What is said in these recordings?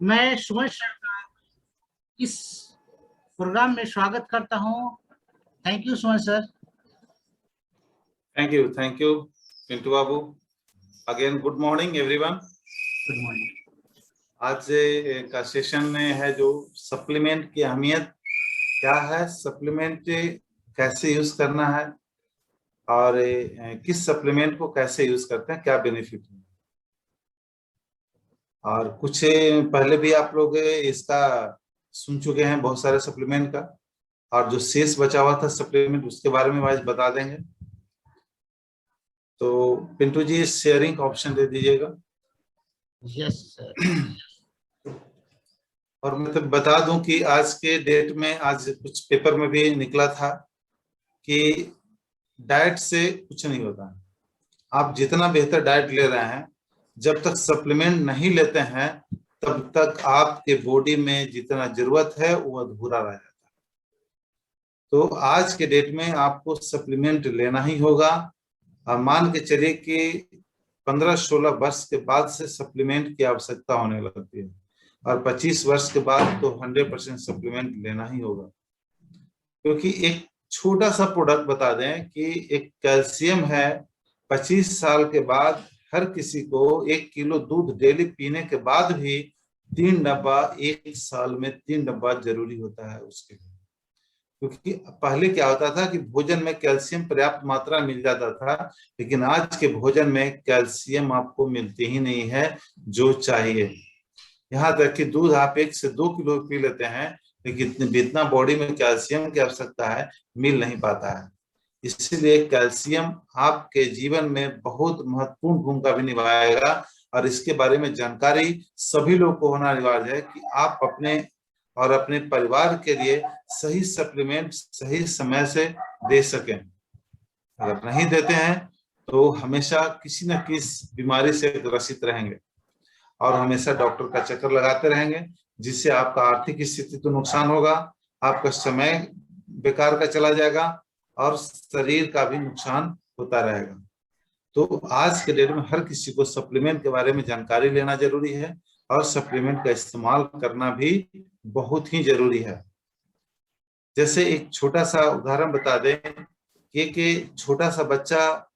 मैं सुमन सर का इस प्रोग्राम में स्वागत करता हूं। Thank you Suman sir. Thank you, Pintu Babu. Again, good morning, everyone. Good morning. आज का सेशन में है जो सप्लीमेंट की अहमियत क्या है, सप्लीमेंट कैसे यूज करना है और किस सप्लीमेंट को कैसे यूज करते हैं, क्या बेनिफिट है। और कुछ पहले भी आप लोग इसका सुन चुके हैं बहुत सारे सप्लीमेंट का, और जो शेष बचा हुआ था सप्लीमेंट उसके बारे में आज बता देंगे। तो पिंटू जी शेयरिंग का ऑप्शन दे दीजिएगा। Yes sir. और मैं तो बता दूं कि आज के डेट में आज कुछ पेपर में भी निकला था कि डाइट से कुछ नहीं होता। आप जितना बेहतर डाइट ले रहे हैं, जब तक सप्लीमेंट नहीं लेते हैं तब तक आपके बॉडी में जितना जरूरत है वो अधूरा रह जाता है। तो आज के डेट में आपको सप्लीमेंट लेना ही होगा। मान के चलिए कि 15-16 वर्ष के बाद से सप्लीमेंट की आवश्यकता होने लगती है, और 25 वर्ष के बाद तो 100% सप्लीमेंट लेना ही होगा। क्योंकि एक छोटा सा प्रोडक्ट बता दें कि एक कैल्शियम है, 25 साल के बाद हर किसी को 1 किलो दूध डेली पीने के बाद भी 3 डब्बा, 1 साल में 3 डब्बा जरूरी होता है उसके लिए। क्योंकि पहले क्या होता था कि भोजन में कैल्शियम पर्याप्त मात्रा मिल जाता था, लेकिन आज के भोजन में कैल्शियम आपको मिलती ही नहीं है जो चाहिए। यहाँ तक कि दूध आप 1 से 2 किलो पी लेते हैं, लेकिन जितना बॉडी में कैल्शियम की आवश्यकता है मिल नहीं पाता है। इसलिए कैल्शियम आपके जीवन में बहुत महत्वपूर्ण भूमिका भी निभाएगा, और इसके बारे में जानकारी सभी लोग को होना अनिवार्य है कि आप अपने और अपने परिवार के लिए सही सप्लीमेंट सही समय से दे सकें। अगर नहीं देते हैं तो हमेशा किसी न किसी बीमारी से ग्रसित रहेंगे और हमेशा डॉक्टर का चक्कर लगाते रहेंगे, जिससे आपका आर्थिक स्थिति तो नुकसान होगा, आपका समय बेकार का चला जाएगा और शरीर का भी नुकसान होता रहेगा। तो आज के डेट में हर किसी को सप्लीमेंट के बारे में जानकारी लेना जरूरी है, और सप्लीमेंट का इस्तेमाल करना भी बहुत ही जरूरी है। जैसे एक छोटा सा उदाहरण बता दें कि छोटा सा बच्चा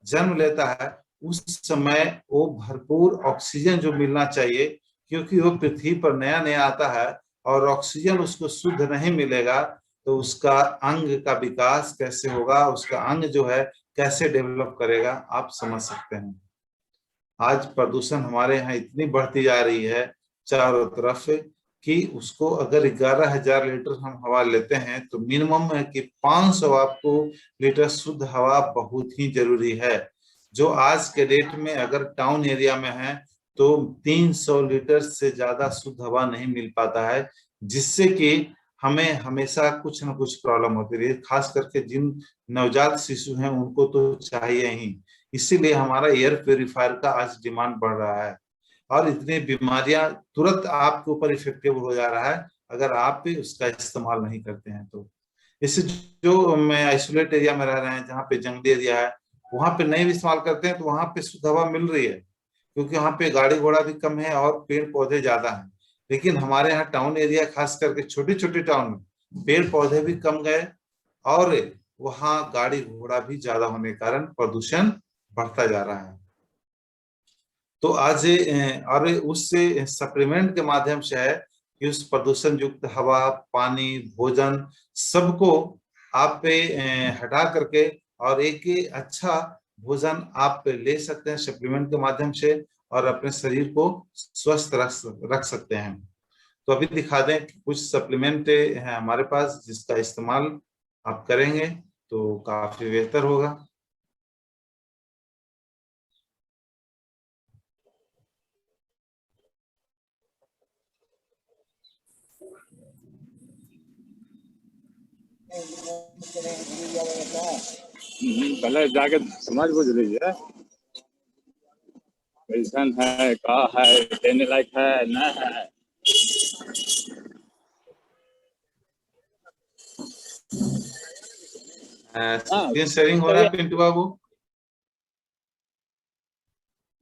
जन्म लेता है, उस समय वो भरपूर ऑक्सीजन जो मिलना चाहिए, क्योंकि वो पृथ्वी पर नया नया आता है और ऑक्सीजन उसको शुद्ध नहीं मिलेगा तो उसका अंग का विकास कैसे होगा, उसका अंग जो है कैसे डेवलप करेगा, आप समझ सकते हैं। आज प्रदूषण हमारे यहाँ इतनी बढ़ती जा रही है चारों तरफ कि उसको अगर 11,000 लीटर हम हवा लेते हैं तो मिनिमम है कि 500 आपको लीटर शुद्ध हवा बहुत ही जरूरी है। जो आज के डेट में अगर टाउन एरिया में है तो 300 लीटर से ज्यादा शुद्ध हवा नहीं मिल पाता है, जिससे कि हमें हमेशा कुछ न कुछ प्रॉब्लम होती रही है। खास करके जिन नवजात शिशु हैं उनको तो चाहिए ही। इसीलिए हमारा एयर प्योरीफायर का आज डिमांड बढ़ रहा है, और इतनी बीमारियां तुरंत आपके ऊपर इफेक्टिव हो जा रहा है अगर आप भी उसका इस्तेमाल नहीं करते हैं तो। इससे जो मैं आइसोलेट एरिया में रह रहे हैं, जहाँ पे जंगली एरिया है, वहां पे नहीं भी इस्तेमाल करते हैं तो वहां पे शुद्ध हवा मिल रही है, क्योंकि वहां पे गाड़ी घोड़ा भी कम है और पेड़ पौधे ज्यादा हैं। लेकिन हमारे यहाँ टाउन एरिया, खास करके छोटे छोटे टाउन में पेड़ पौधे भी कम गए और वहाँ गाड़ी घोड़ा भी ज्यादा होने के कारण प्रदूषण बढ़ता जा रहा है। तो आज और उससे सप्लीमेंट के माध्यम से है कि उस प्रदूषण युक्त हवा, पानी, भोजन सबको आप पे हटा करके और एक अच्छा भोजन आप ले सकते हैं सप्लीमेंट के माध्यम से, और अपने शरीर को स्वस्थ रख सकते हैं। तो अभी दिखा दें कि कुछ सप्लीमेंट है हमारे पास जिसका इस्तेमाल आप करेंगे तो काफी बेहतर होगा। पहले जाके समझ बुझ लीजिए कैसन है, का है, देने लायक है न है। स्क्रीन शेयरिंग हो रहा है पिंटू बाबू?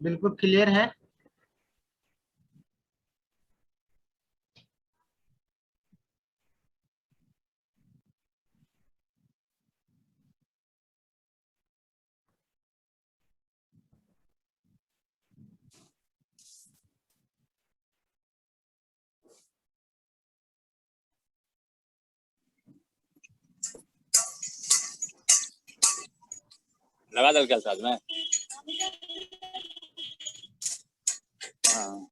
बिल्कुल क्लियर है। लगा दल के साथ में। हाँ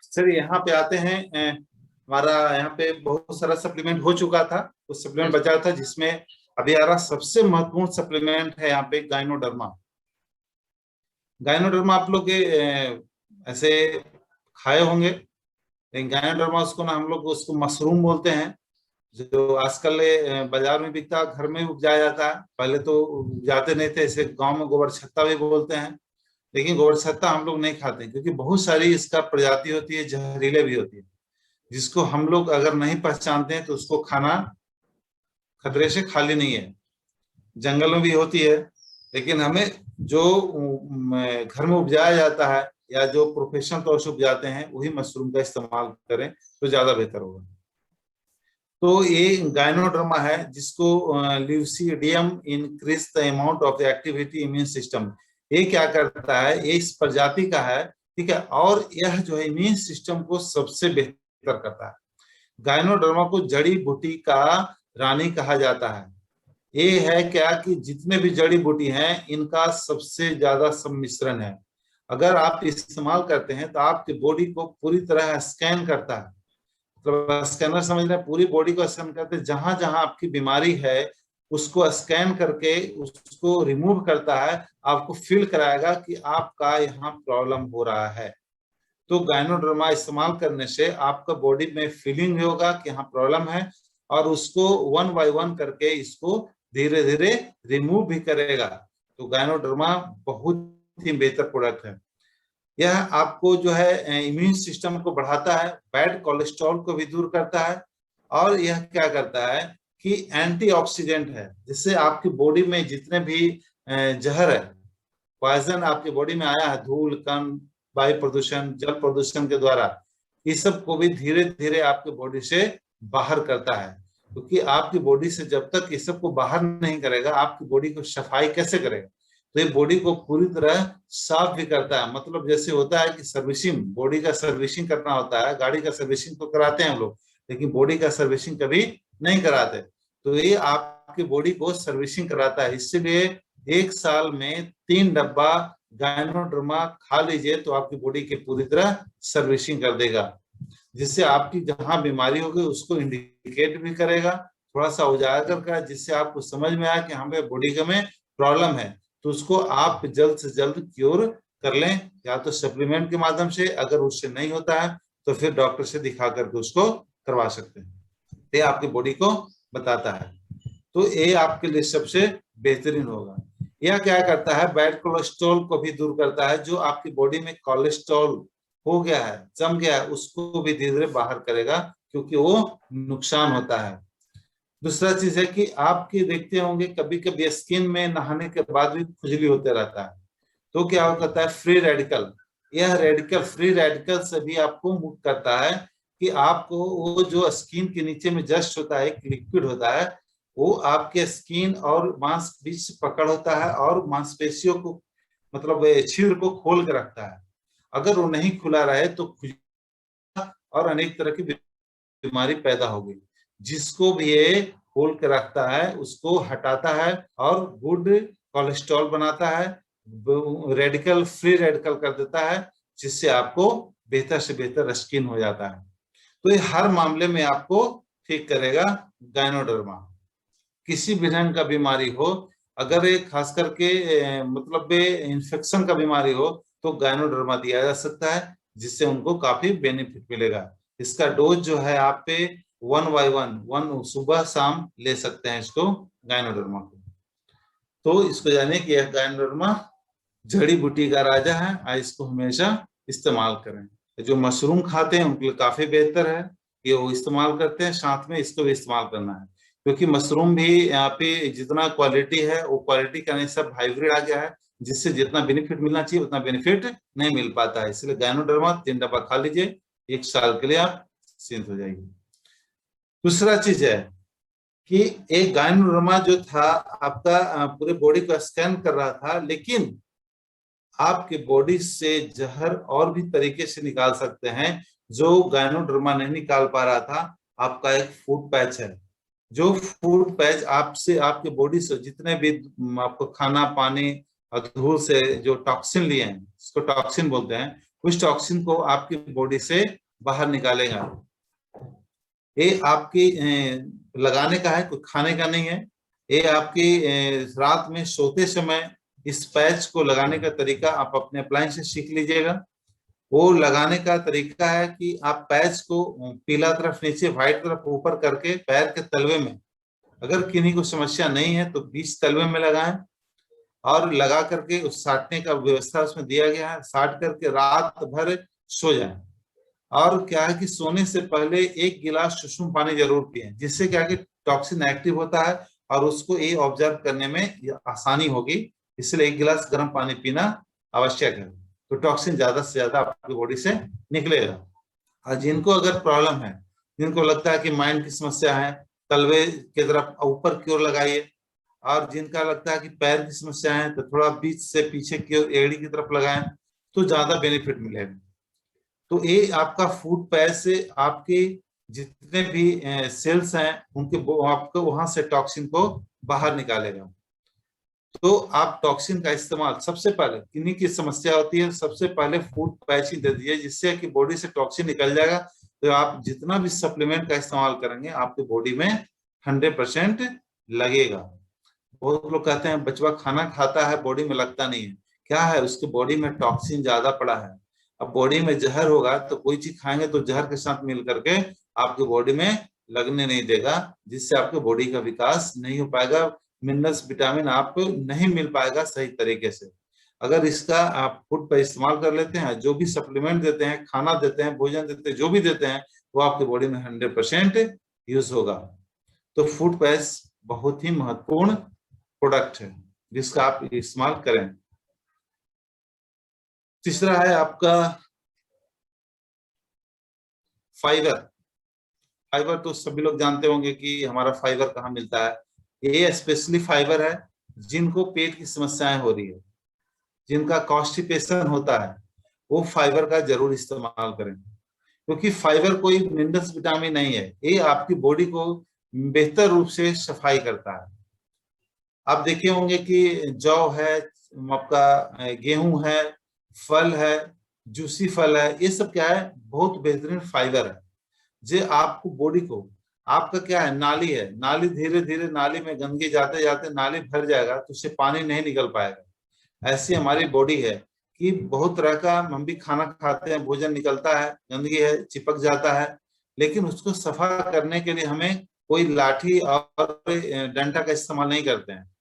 सर यहाँ पे आते हैं। हमारा यहाँ पे बहुत सारा सप्लीमेंट हो चुका था, कुछ सप्लीमेंट बचा था, जिसमें अभी आ रहा सबसे महत्वपूर्ण सप्लीमेंट है यहाँ पे गायनोडर्मा। गायनोडर्मा आप लोग ऐसे खाए होंगे, लेकिन गायनोडर्मा उसको ना हम लोग उसको मशरूम बोलते हैं, जो आजकल बाजार में बिकता है, घर में उपजाया जाता है। पहले तो उपजाते नहीं थे, इसे गांव में गोबर छत्ता भी बोलते हैं, लेकिन गोबर छत्ता हम लोग नहीं खाते क्योंकि बहुत सारी इसका प्रजाति होती है, जहरीले भी होती है, जिसको हम लोग अगर नहीं पहचानते हैं तो उसको खाना खतरे से खाली नहीं है। जंगल में भी होती है, लेकिन हमें जो घर में उपजाया जाता है या जो प्रोफेशनल तौर से उपजाते हैं वही मशरूम का इस्तेमाल करें तो ज्यादा बेहतर होगा। तो ये गायनोडर्मा है, जिसको lucidum increase the amount of the activity immune system. ये क्या करता है, ये इस प्रजाति का है, ठीक है, और यह जो है इम्यून सिस्टम को सबसे बेहतर करता है। गायनोडर्मा को जड़ी बूटी का रानी कहा जाता है। ये है क्या कि जितने भी जड़ी बूटी हैं इनका सबसे ज्यादा सम्मिश्रण है। अगर आप इस्तेमाल करते हैं तो आपकी बॉडी को पूरी तरह स्कैन करता है, मतलब स्कैनर समझ रहे हैं, पूरी बॉडी को स्कैन करते हैं, जहां जहां आपकी बीमारी है उसको स्कैन करके उसको रिमूव करता है, आपको फील कराएगा कि आपका यहाँ प्रॉब्लम हो रहा है। तो गायनोडर्मा इस्तेमाल करने से आपका बॉडी में फीलिंग होगा कि हाँ प्रॉब्लम है, और उसको 1 बाय 1 करके इसको धीरे धीरे रिमूव भी करेगा। तो गायनोडर्मा बहुत ही बेहतर प्रोडक्ट है। यह आपको जो है इम्यून सिस्टम को बढ़ाता है, बैड कोलेस्ट्रॉल को भी दूर करता है, और यह क्या करता है कि एंटीऑक्सीडेंट है, जिससे आपकी बॉडी में जितने भी जहर है, पॉइजन आपकी बॉडी में आया है, धूल कण, वायु प्रदूषण, जल प्रदूषण के द्वारा, इस सब को भी धीरे धीरे आपके बॉडी से बाहर करता है। क्योंकि आपकी बॉडी से जब तक इस सब को बाहर नहीं करेगा, आपकी बॉडी को सफाई कैसे करेगा? तो ये बॉडी को पूरी तरह साफ भी करता है। मतलब जैसे होता है कि सर्विसिंग, बॉडी का सर्विसिंग करना होता है, गाड़ी का सर्विसिंग तो कराते हैं हम लोग, लेकिन बॉडी का सर्विसिंग कभी नहीं कराते। तो ये आपकी बॉडी को सर्विसिंग कराता है। इसलिए 1 साल में 3 डब्बा गायनोडर्मा खा लीजिए तो आपकी बॉडी की पूरी तरह सर्विसिंग कर देगा, जिससे आपकी जहां बीमारी होगी उसको इंडिकेट भी करेगा, थोड़ा सा उजागर करेगा, जिससे आपको समझ में आए कि हमें बॉडी में प्रॉब्लम है, तो उसको आप जल्द से जल्द क्योर कर लें, या तो सप्लीमेंट के माध्यम से, अगर उससे नहीं होता है तो फिर डॉक्टर से दिखा करके उसको करवा सकते हैं। ये आपकी बॉडी को बताता है, तो ये आपके लिए सबसे बेहतरीन होगा। यह क्या करता है, बैड कोलेस्ट्रॉल को भी दूर करता है। जो आपकी बॉडी में कोलेस्ट्रॉल हो गया है, जम गया है, उसको भी धीरे धीरे बाहर करेगा, क्योंकि वो नुकसान होता है। दूसरा चीज है कि आपके देखते होंगे कभी कभी स्किन में नहाने के बाद भी खुजली होते रहता है, तो क्या होता है, फ्री रेडिकल, यह रेडिकल फ्री रेडिकल से भी आपको मुक्त करता है, कि आपको वो जो स्किन के नीचे में जस्ट होता है, एक लिक्विड होता है, वो आपके स्किन और मांस बीच पकड़ होता है और मांसपेशियों को, मतलब छिद्र को खोल के रखता है। अगर वो नहीं खुला रहे तो और अनेक तरह की बीमारी पैदा होगी। जिसको भी ये खोल के रखता है उसको हटाता है और गुड कोलेस्ट्रॉल बनाता है, रेडिकल फ्री रेडिकल कर देता है, जिससे आपको बेहतर से बेहतर स्किन हो जाता है। तो ये हर मामले में आपको ठीक करेगा गायनोडर्मा। किसी भी ढंग का बीमारी हो, अगर ये खास करके मतलब इन्फेक्शन का बीमारी हो तो गायनोडर्मा दिया जा सकता है, जिससे उनको काफी बेनिफिट मिलेगा। इसका डोज जो है आप पे 1 बाय 1 सुबह शाम ले सकते हैं इसको, गायनोडर्मा को। तो इसको जाने कि यह गायनोडर्मा जड़ी बूटी का राजा है, और इसको हमेशा इस्तेमाल करें। जो मशरूम खाते हैं उनके लिए काफी बेहतर है, ये वो इस्तेमाल करते हैं, साथ में इसको भी इस्तेमाल करना है, क्योंकि मशरूम भी यहाँ पे जितना क्वालिटी है वो क्वालिटी का नहीं, सब हाइब्रिड आ गया है, जिससे जितना बेनिफिट मिलना चाहिए उतना बेनिफिट नहीं मिल पाता है। इसलिए गायनोडर्मा 3 डब्बा खा लीजिए, 1 साल के लिए आप सिंध हो जाएगी। दूसरा चीज है कि एक गायनोडर्मा जो था आपका पूरे बॉडी को स्कैन कर रहा था, लेकिन आपके बॉडी से जहर और भी तरीके से निकाल सकते हैं, जो गायनोडर्मा नहीं निकाल पा रहा था, आपका एक फूड पैच है। जो फूड पैच आपसे, आपके बॉडी से जितने भी आपको खाना पानी और धूल से जो टॉक्सिन लिए हैं, इसको टॉक्सिन बोलते हैं, उस टॉक्सिन को आपकी बॉडी से बाहर निकालेगा। ये आपकी लगाने का है, कोई खाने का नहीं है। ये आपकी रात में सोते समय इस पैच को लगाने का तरीका आप अपने अप्लायंस से सीख लीजिएगा। वो लगाने का तरीका है कि आप पैच को पीला तरफ नीचे, व्हाइट तरफ ऊपर करके पैर के तलवे में, अगर किन्हीं को समस्या नहीं है तो बीच तलवे में लगाएं और लगा करके उस साटने का व्यवस्था उसमें दिया गया है, साट करके रात भर सो जाएं। और क्या है कि सोने से पहले 1 गिलास सुसुम पानी जरूर पिए, जिससे क्या है कि टॉक्सिन एक्टिव होता है और उसको ये ऑब्जर्व करने में आसानी होगी। इसलिए 1 गिलास गर्म पानी पीना आवश्यक है, तो टॉक्सिन ज्यादा से ज्यादा आपकी बॉडी से निकलेगा। और जिनको अगर प्रॉब्लम है, जिनको लगता है कि माइंड की समस्या है, तलवे की तरफ ऊपर की ओर लगाइए। और जिनका लगता है कि पैर की समस्या है तो थोड़ा बीच से पीछे की ओर एड़ी की तरफ लगाएं, तो ज्यादा बेनिफिट मिलेगा। तो ये आपका फूड पैच से आपके जितने भी सेल्स हैं उनके आपको वहां से टॉक्सिन को बाहर निकालेगा। तो आप टॉक्सिन का इस्तेमाल सबसे पहले, किन्हीं की समस्या होती है, सबसे पहले फूड पैच ही दे दीजिए, जिससे कि बॉडी से टॉक्सिन निकल जाएगा। तो आप जितना भी सप्लीमेंट का इस्तेमाल करेंगे आपके बॉडी में 100% लगेगा। बहुत लोग कहते हैं बचवा खाना खाता है बॉडी में लगता नहीं है, क्या है उसके बॉडी में टॉक्सिन ज्यादा पड़ा है। अब बॉडी में जहर होगा तो कोई चीज खाएंगे तो जहर के साथ मिल करके आपके बॉडी में लगने नहीं देगा, जिससे आपके बॉडी का विकास नहीं हो पाएगा, मिनरल्स विटामिन आपको नहीं मिल पाएगा सही तरीके से। अगर इसका आप फूड पर इस्तेमाल कर लेते हैं, जो भी सप्लीमेंट देते हैं, खाना देते हैं, भोजन देते हैं, जो भी देते हैं, वो आपके बॉडी में 100% यूज होगा। तो फूड पैच बहुत ही महत्वपूर्ण प्रोडक्ट है जिसका आप इस्तेमाल करें। तीसरा है आपका फाइबर। फाइबर तो सभी लोग जानते होंगे कि हमारा फाइबर कहाँ मिलता है। ये स्पेशली फाइबर है जिनको पेट की समस्याएं हो रही है, जिनका कॉन्स्टिपेशन होता है, वो फाइबर का जरूर इस्तेमाल करें, क्योंकि फाइबर कोई मिनरल्स विटामिन नहीं है, ये आपकी बॉडी को बेहतर रूप से सफाई करता है। आप देखे होंगे कि जौ है, आपका गेहूं है, फल है, जूसी फल है, ये सब क्या है, बहुत बेहतरीन फाइबर है। जो आपको बॉडी को, आपका क्या है, नाली है, नाली धीरे धीरे नाली में गंदगी जाते जाते नाली भर जाएगा तो उससे पानी नहीं निकल पाएगा। ऐसी हमारी बॉडी है कि बहुत तरह का हम भी खाना खाते हैं, भोजन निकलता है, गंदगी है, चिपक जाता है, लेकिन उसको सफा करने के लिए हमें कोई लाठी और डंडा का इस्तेमाल नहीं करते हैं।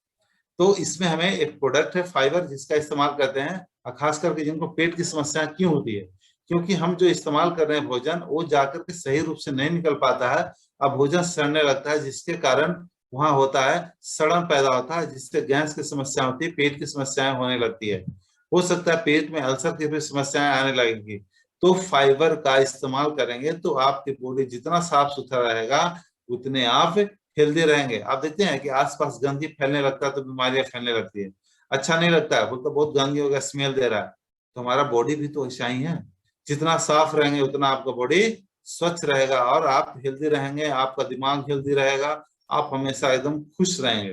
तो इसमें हमें एक प्रोडक्ट है फाइबर जिसका इस्तेमाल करते हैं, खास करके जिनको पेट की समस्या क्यों होती है, क्योंकि हम जो इस्तेमाल कर रहे हैं भोजन, वो जाकर के सही रूप से नहीं निकल पाता है। अब भोजन सड़ने लगता है, जिसके कारण वहां होता है सड़न पैदा होता है, जिससे गैस की समस्या होती है, पेट की समस्याएं होने लगती है, हो सकता है पेट में अल्सर की भी समस्याएं आने लगेंगी। तो फाइबर का इस्तेमाल करेंगे तो आपकी बॉडी जितना साफ सुथरा रहेगा उतने आप हेल्दी रहेंगे। आप देखते हैं कि आसपास गंदगी फैलने लगता है तो बीमारियां फैलने लगती है, अच्छा नहीं लगता है, बोलते बहुत गंदगी हो गया, स्मेल दे रहा है। तो हमारा बॉडी भी तो ऐसा ही है, जितना साफ रहेंगे उतना आपका बॉडी स्वच्छ रहेगा और आप हेल्दी रहेंगे, आपका दिमाग हेल्दी रहेगा, आप हमेशा एकदम खुश रहेंगे।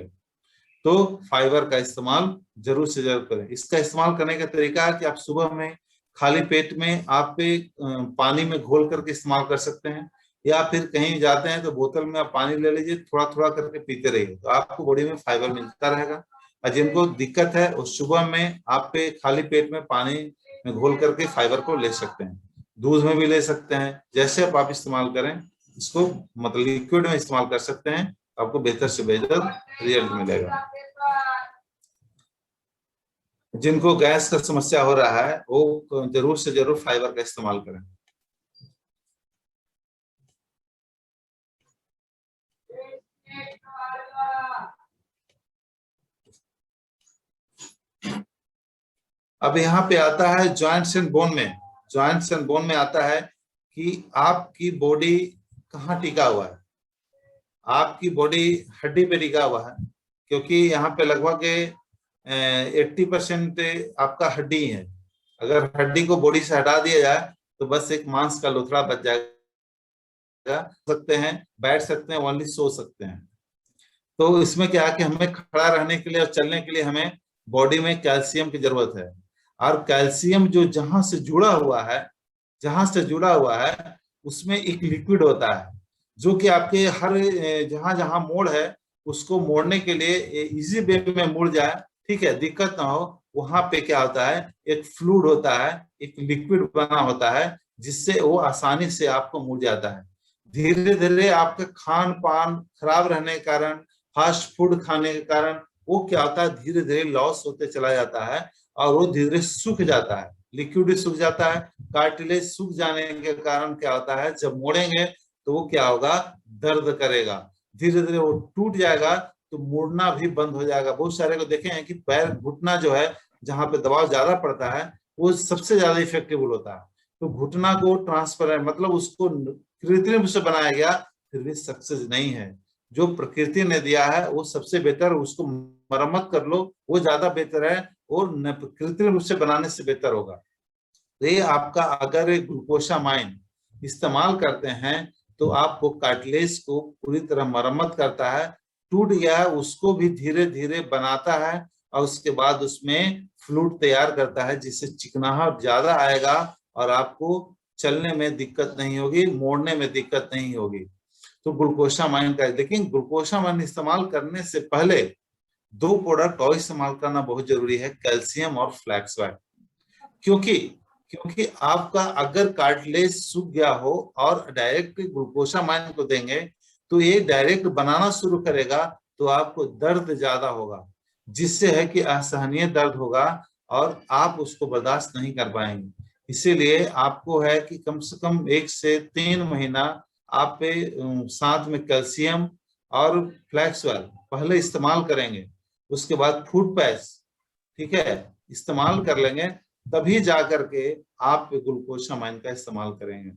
तो फाइबर का इस्तेमाल जरूर से जरूर करें। इसका इस्तेमाल करने का तरीका है कि आप सुबह में खाली पेट में आप पानी में घोल करके इस्तेमाल कर सकते हैं, या फिर कहीं जाते हैं तो बोतल में आप पानी ले लीजिए, थोड़ा थोड़ा करके पीते रहिए, तो आपको बॉडी में फाइबर मिलता रहेगा। और जिनको दिक्कत है वो सुबह में आप खाली पेट में पानी में घोल करके फाइबर को ले सकते हैं, दूध में भी ले सकते हैं, जैसे आप इस्तेमाल करें, इसको मतलब लिक्विड में इस्तेमाल कर सकते हैं, आपको बेहतर से बेहतर रिजल्ट मिलेगा। जिनको गैस का समस्या हो रहा है वो जरूर से जरूर फाइबर का इस्तेमाल करें। अब यहाँ पे आता है जॉइंट्स एंड बोन में। जॉइंट्स एंड बोन में आता है कि आपकी बॉडी कहाँ टिका हुआ है। आपकी बॉडी हड्डी पे टिका हुआ है, क्योंकि यहाँ पे लगभग 80% आपका हड्डी है। अगर हड्डी को बॉडी से हटा दिया जाए तो बस एक मांस का लोथड़ा बच जाएगा, सकते हैं, बैठ सकते हैं, ओनली सो सकते हैं। तो इसमें क्या है कि हमें खड़ा रहने के लिए और चलने के लिए हमें बॉडी में कैल्शियम की जरूरत है। और कैल्शियम जो जहां से जुड़ा हुआ है उसमें एक लिक्विड होता है जो कि आपके हर जहां जहां मोड़ है उसको मोड़ने के लिए इजी वे में मुड़ जाए, ठीक है, दिक्कत ना हो, वहां पे क्या होता है, एक फ्लूइड होता है, एक लिक्विड बना होता है जिससे वो आसानी से आपको मुड़ जाता है। धीरे धीरे आपका खान पान खराब रहने के कारण, फास्ट फूड खाने के कारण वो क्या होता है, धीरे धीरे लॉस होते चला जाता है और वो धीरे धीरे सूख जाता है, लिक्विड सूख जाता है। कार्टिलेज सूख जाने के कारण क्या होता है, जब मोड़ेंगे तो वो क्या होगा, दर्द करेगा, धीरे धीरे वो टूट जाएगा, तो मुड़ना भी बंद हो जाएगा। बहुत सारे को देखे हैं कि पैर घुटना जो है जहां पे दबाव ज्यादा पड़ता है वो सबसे ज्यादा इफेक्टिव होता है। तो घुटना को ट्रांसपेरेंट मतलब उसको कृत्रिम से बनाया गया, फिर भी सक्सेस नहीं है। जो प्रकृति ने दिया है वो सबसे बेहतर, उसको मरम्मत कर लो वो ज्यादा बेहतर है, और कृत्रिम रूप से बनाने से बेहतर होगा। तो ये आपका अगर ग्लूकोसामाइन इस्तेमाल करते हैं तो आपको कार्टिलेज को पूरी तरह मरम्मत करता है, टूट गया है उसको भी धीरे धीरे बनाता है और उसके बाद उसमें फ्लूइड तैयार करता है जिससे चिकनाहट ज्यादा आएगा और आपको चलने में दिक्कत नहीं होगी, मोड़ने में दिक्कत नहीं होगी। तो ग्लूकोसामाइन का, लेकिन ग्लूकोसामाइन इस्तेमाल करने से पहले दो प्रोडक्ट और इस्तेमाल करना बहुत जरूरी है, कैल्शियम और फ्लैक्सवाइड। क्योंकि आपका अगर कार्टिलेज सूख गया हो और डायरेक्ट ग्लूकोसामाइन को देंगे तो ये डायरेक्ट बनाना शुरू करेगा, तो आपको दर्द ज्यादा होगा, जिससे है कि असहनीय दर्द होगा और आप उसको बर्दाश्त नहीं कर पाएंगे। इसीलिए आपको है कि कम से कम 1 से 3 महीना आप पे साथ में कैल्शियम और फ्लैक्सवाइड पहले इस्तेमाल करेंगे, उसके बाद फूड पैच, ठीक है, इस्तेमाल कर लेंगे, तभी जाकर के आप ग्लूकोसामाइन का इस्तेमाल करेंगे।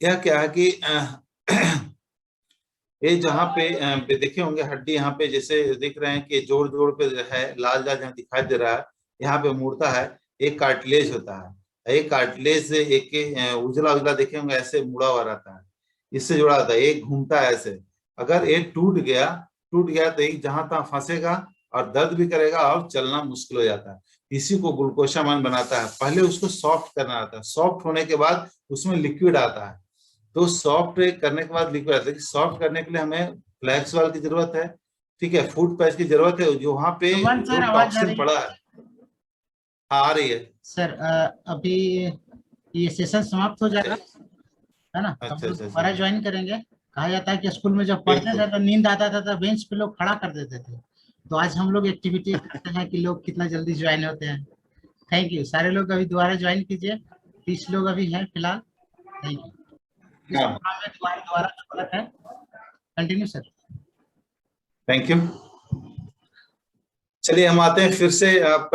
यह क्या है कि ये जहाँ पे देखे होंगे हड्डी, यहाँ पे जैसे दिख रहे हैं कि जोड़ जोड़ पे है लाल लाल जहाँ दिखाई दे रहा है, यहाँ पे मुड़ता है, एक कार्टिलेज होता है, एक कार्टिलेज से एक उजला उजला देखे होंगे ऐसे मुड़ा हुआ रहता है, इससे जुड़ा होता है, एक घूमता है ऐसे। अगर एक टूट गया तो एक जहां तहाँ फंसेगा और दर्द भी करेगा और चलना मुश्किल हो जाता है। इसी को ग्लूकोसामाइन बनाता है। पहले उसको सॉफ्ट करना आता है, सॉफ्ट होने के बाद उसमें लिक्विड आता है, तो सॉफ्ट करने के बाद लिक्विड आता है। सॉफ्ट करने के लिए हमें फ्लैक्सवाइड की जरूरत है, ठीक है, फूड पैच की जरूरत है, जो वहां पे जो टॉक्सिन पड़ा है। आ रही है सर, अभी ये सेशन समाप्त हो जाएगा, है ना? अच्छा, हम लोग अच्छा, दोबारा ज्वाइन करेंगे। कहा जाता है कि स्कूल में जब पढ़ते थे तो नींद आता था तो बेंच पे लोग खड़ा कर देते थे, तो आज हम लोग एक्टिविटी करते हैं कि लोग कितना जल्दी ज्वाइन होते हैं। थैंक यू, सारे लोग अभी दोबारा ज्वाइन कीजिए, 30 लोग अभी हैं फिलहाल। Thank you. इस प्रोग्राम में दोबारा स्वागत है। Continue sir. Thank you. चलिए हम आते हैं फिर से आप